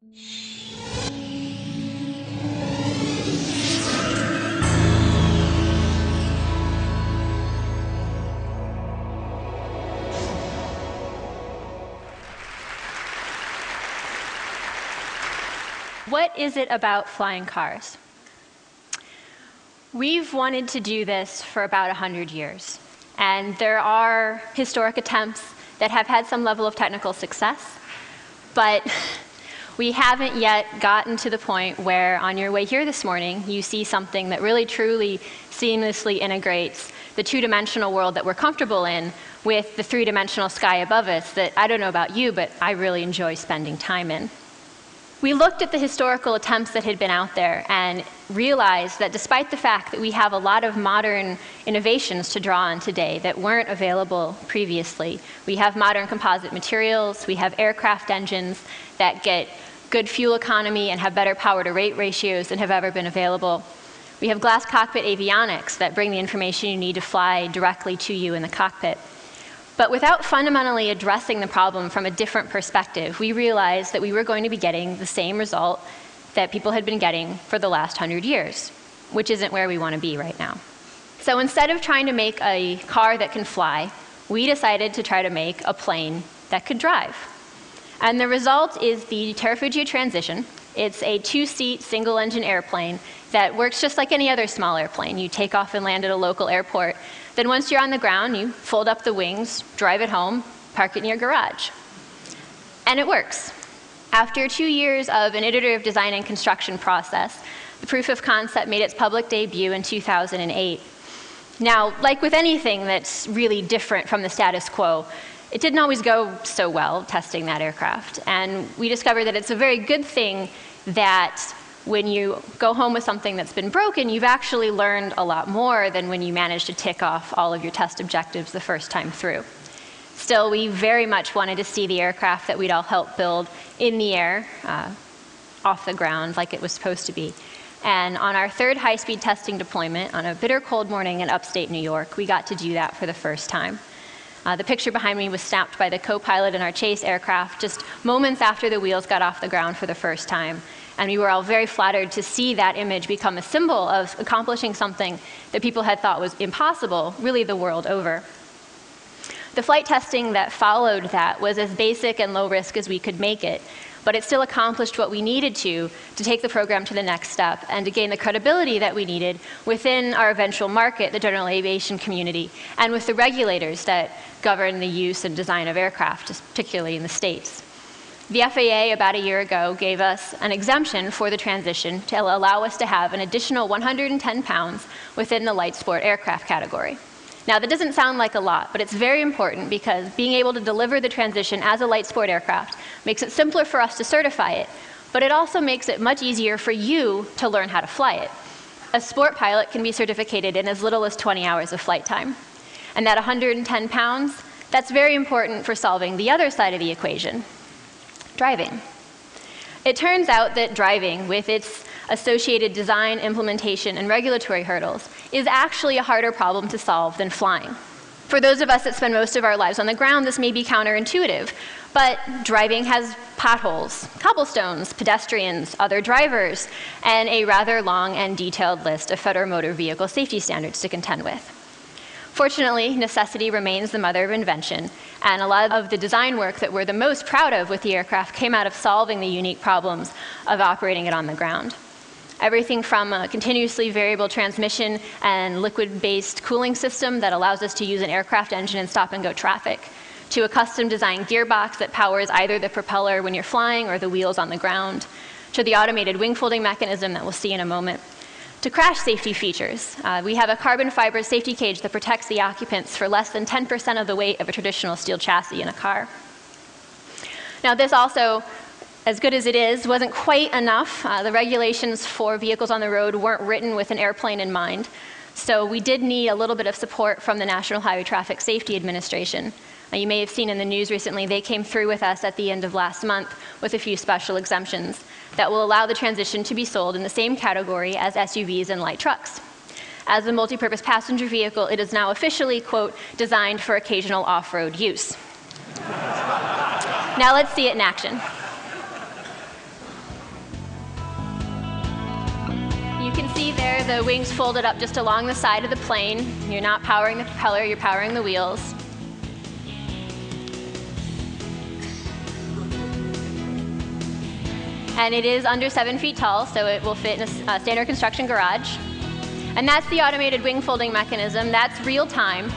What is it about flying cars? We've wanted to do this for about 100 years. And there are historic attempts that have had some level of technical success. But we haven't yet gotten to the point where, on your way here this morning, you see something that really, truly, seamlessly integrates the two-dimensional world that we're comfortable in with the three-dimensional sky above us that, I don't know about you, but I really enjoy spending time in. We looked at the historical attempts that had been out there and realized that despite the fact that we have a lot of modern innovations to draw on today that weren't available previously, we have modern composite materials, we have aircraft engines that get good fuel economy and have better power-to-rate ratios than have ever been available. We have glass cockpit avionics that bring the information you need to fly directly to you in the cockpit. But without fundamentally addressing the problem from a different perspective, we realized that we were going to be getting the same result that people had been getting for the last 100 years, which isn't where we want to be right now. So instead of trying to make a car that can fly, we decided to try to make a plane that could drive. And the result is the Terrafugia Transition. It's a two-seat, single-engine airplane that works just like any other small airplane. You take off and land at a local airport. Then once you're on the ground, you fold up the wings, drive it home, park it in your garage. And it works. After 2 years of an iterative design and construction process, the proof of concept made its public debut in 2008. Now, like with anything that's really different from the status quo, it didn't always go so well testing that aircraft. And we discovered that it's a very good thing that when you go home with something that's been broken, you've actually learned a lot more than when you manage to tick off all of your test objectives the first time through. Still, we very much wanted to see the aircraft that we'd all helped build in the air, off the ground, like it was supposed to be. And on our third high-speed testing deployment, on a bitter cold morning in upstate New York, we got to do that for the first time. The picture behind me was snapped by the co-pilot in our chase aircraft just moments after the wheels got off the ground for the first time. And we were all very flattered to see that image become a symbol of accomplishing something that people had thought was impossible, really the world over. The flight testing that followed that was as basic and low risk as we could make it, but it still accomplished what we needed to take the program to the next step and to gain the credibility that we needed within our eventual market, the general aviation community, and with the regulators that govern the use and design of aircraft, particularly in the States. The FAA about a year ago gave us an exemption for the transition to allow us to have an additional 110 pounds within the light sport aircraft category. Now, that doesn't sound like a lot, but it's very important because being able to deliver the transition as a light sport aircraft makes it simpler for us to certify it, but it also makes it much easier for you to learn how to fly it. A sport pilot can be certificated in as little as 20 hours of flight time. And that 110 pounds, that's very important for solving the other side of the equation, driving. It turns out that driving, with its associated design, implementation, and regulatory hurdles, is actually a harder problem to solve than flying. For those of us that spend most of our lives on the ground, this may be counterintuitive, but driving has potholes, cobblestones, pedestrians, other drivers, and a rather long and detailed list of federal motor vehicle safety standards to contend with. Fortunately, necessity remains the mother of invention, and a lot of the design work that we're the most proud of with the aircraft came out of solving the unique problems of operating it on the ground. Everything from a continuously variable transmission and liquid-based cooling system that allows us to use an aircraft engine in stop-and-go traffic, to a custom-designed gearbox that powers either the propeller when you're flying or the wheels on the ground, to the automated wing-folding mechanism that we'll see in a moment, to crash safety features. We have a carbon fiber safety cage that protects the occupants for less than 10% of the weight of a traditional steel chassis in a car. Now, this also, as good as it is, wasn't quite enough. The regulations for vehicles on the road weren't written with an airplane in mind. So we did need a little bit of support from the National Highway Traffic Safety Administration. You may have seen in the news recently, they came through with us at the end of last month with a few special exemptions that will allow the transition to be sold in the same category as SUVs and light trucks. As a multipurpose passenger vehicle, it is now officially, quote, designed for occasional off-road use. Now let's see it in action. see there, the wings folded up just along the side of the plane. You're not powering the propeller, you're powering the wheels. And it is under 7 feet tall, so it will fit in a standard construction garage. And that's the automated wing folding mechanism. That's real time.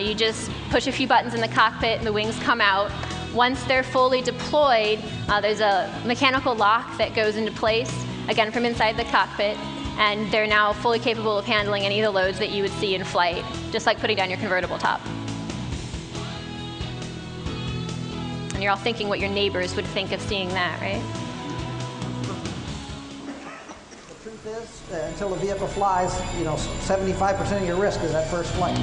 You just push a few buttons in the cockpit and the wings come out. Once they're fully deployed, there's a mechanical lock that goes into place, again from inside the cockpit, and they're now fully capable of handling any of the loads that you would see in flight, just like putting down your convertible top. And you're all thinking what your neighbors would think of seeing that, right? The truth is, until the vehicle flies, 75% of your risk is that first flight.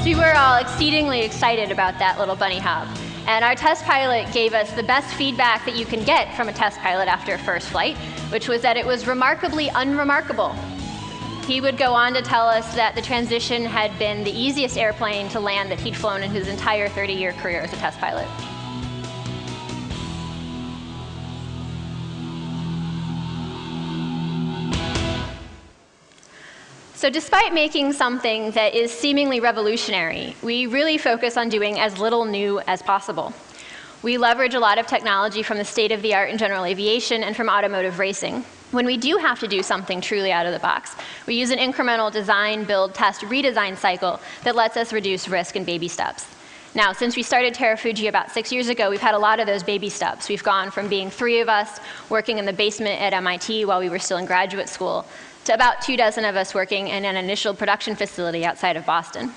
We were all exceedingly excited about that little bunny hop. And our test pilot gave us the best feedback that you can get from a test pilot after a first flight, which was that it was remarkably unremarkable. He would go on to tell us that the transition had been the easiest airplane to land that he'd flown in his entire 30-year career as a test pilot. So despite making something that is seemingly revolutionary, we really focus on doing as little new as possible. We leverage a lot of technology from the state-of-the-art in general aviation and from automotive racing. When we do have to do something truly out of the box, we use an incremental design, build, test, redesign cycle that lets us reduce risk in baby steps. Now, since we started Terrafuji about 6 years ago, we've had a lot of those baby steps. We've gone from being 3 of us working in the basement at MIT while we were still in graduate school to about 24 of us working in an initial production facility outside of Boston.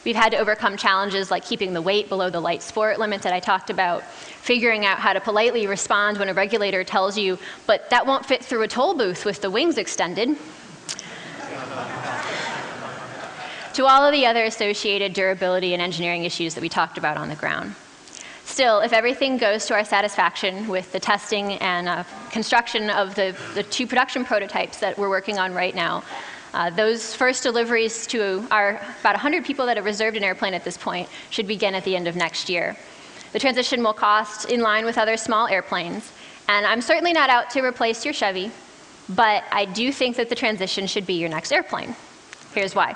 We've had to overcome challenges like keeping the weight below the light sport limit that I talked about, figuring out how to politely respond when a regulator tells you, but that won't fit through a toll booth with the wings extended, to all of the other associated durability and engineering issues that we talked about on the ground. Still, if everything goes to our satisfaction with the testing and construction of the 2 production prototypes that we're working on right now, those first deliveries to our about 100 people that have reserved an airplane at this point should begin at the end of next year. The transition will cost in line with other small airplanes, and I'm certainly not out to replace your Chevy, but I do think that the transition should be your next airplane. Here's why.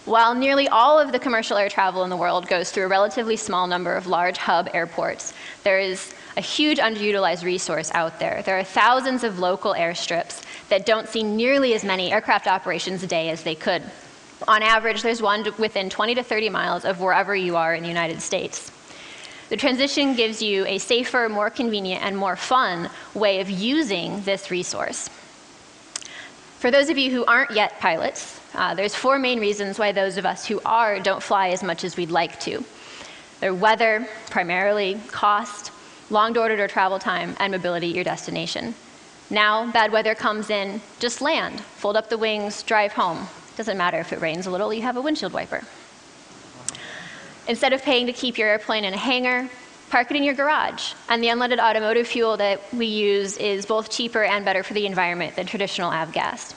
While nearly all of the commercial air travel in the world goes through a relatively small number of large hub airports, there is a huge underutilized resource out there. There are thousands of local airstrips that don't see nearly as many aircraft operations a day as they could. On average, there's one within 20 to 30 miles of wherever you are in the United States. The transition gives you a safer, more convenient, and more fun way of using this resource. For those of you who aren't yet pilots, there's 4 main reasons why those of us who are don't fly as much as we'd like to. They're weather, primarily, cost, long door-to-door travel time, and mobility at your destination. Now, bad weather comes in, just land, fold up the wings, drive home. Doesn't matter if it rains a little, you have a windshield wiper. Instead of paying to keep your airplane in a hangar, park it in your garage. And the unleaded automotive fuel that we use is both cheaper and better for the environment than traditional avgas.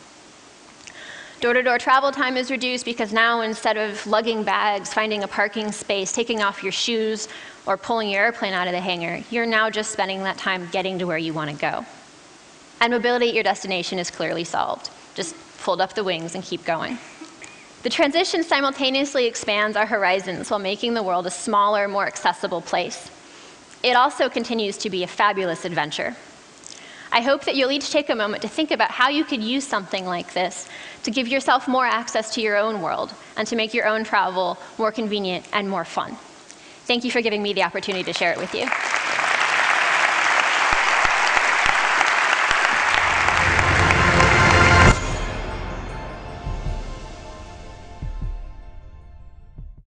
Door-to-door travel time is reduced because now instead of lugging bags, finding a parking space, taking off your shoes, or pulling your airplane out of the hangar, you're now just spending that time getting to where you want to go. And mobility at your destination is clearly solved. Just fold up the wings and keep going. The transition simultaneously expands our horizons while making the world a smaller, more accessible place. It also continues to be a fabulous adventure. I hope that you'll each take a moment to think about how you could use something like this to give yourself more access to your own world and to make your own travel more convenient and more fun. Thank you for giving me the opportunity to share it with you.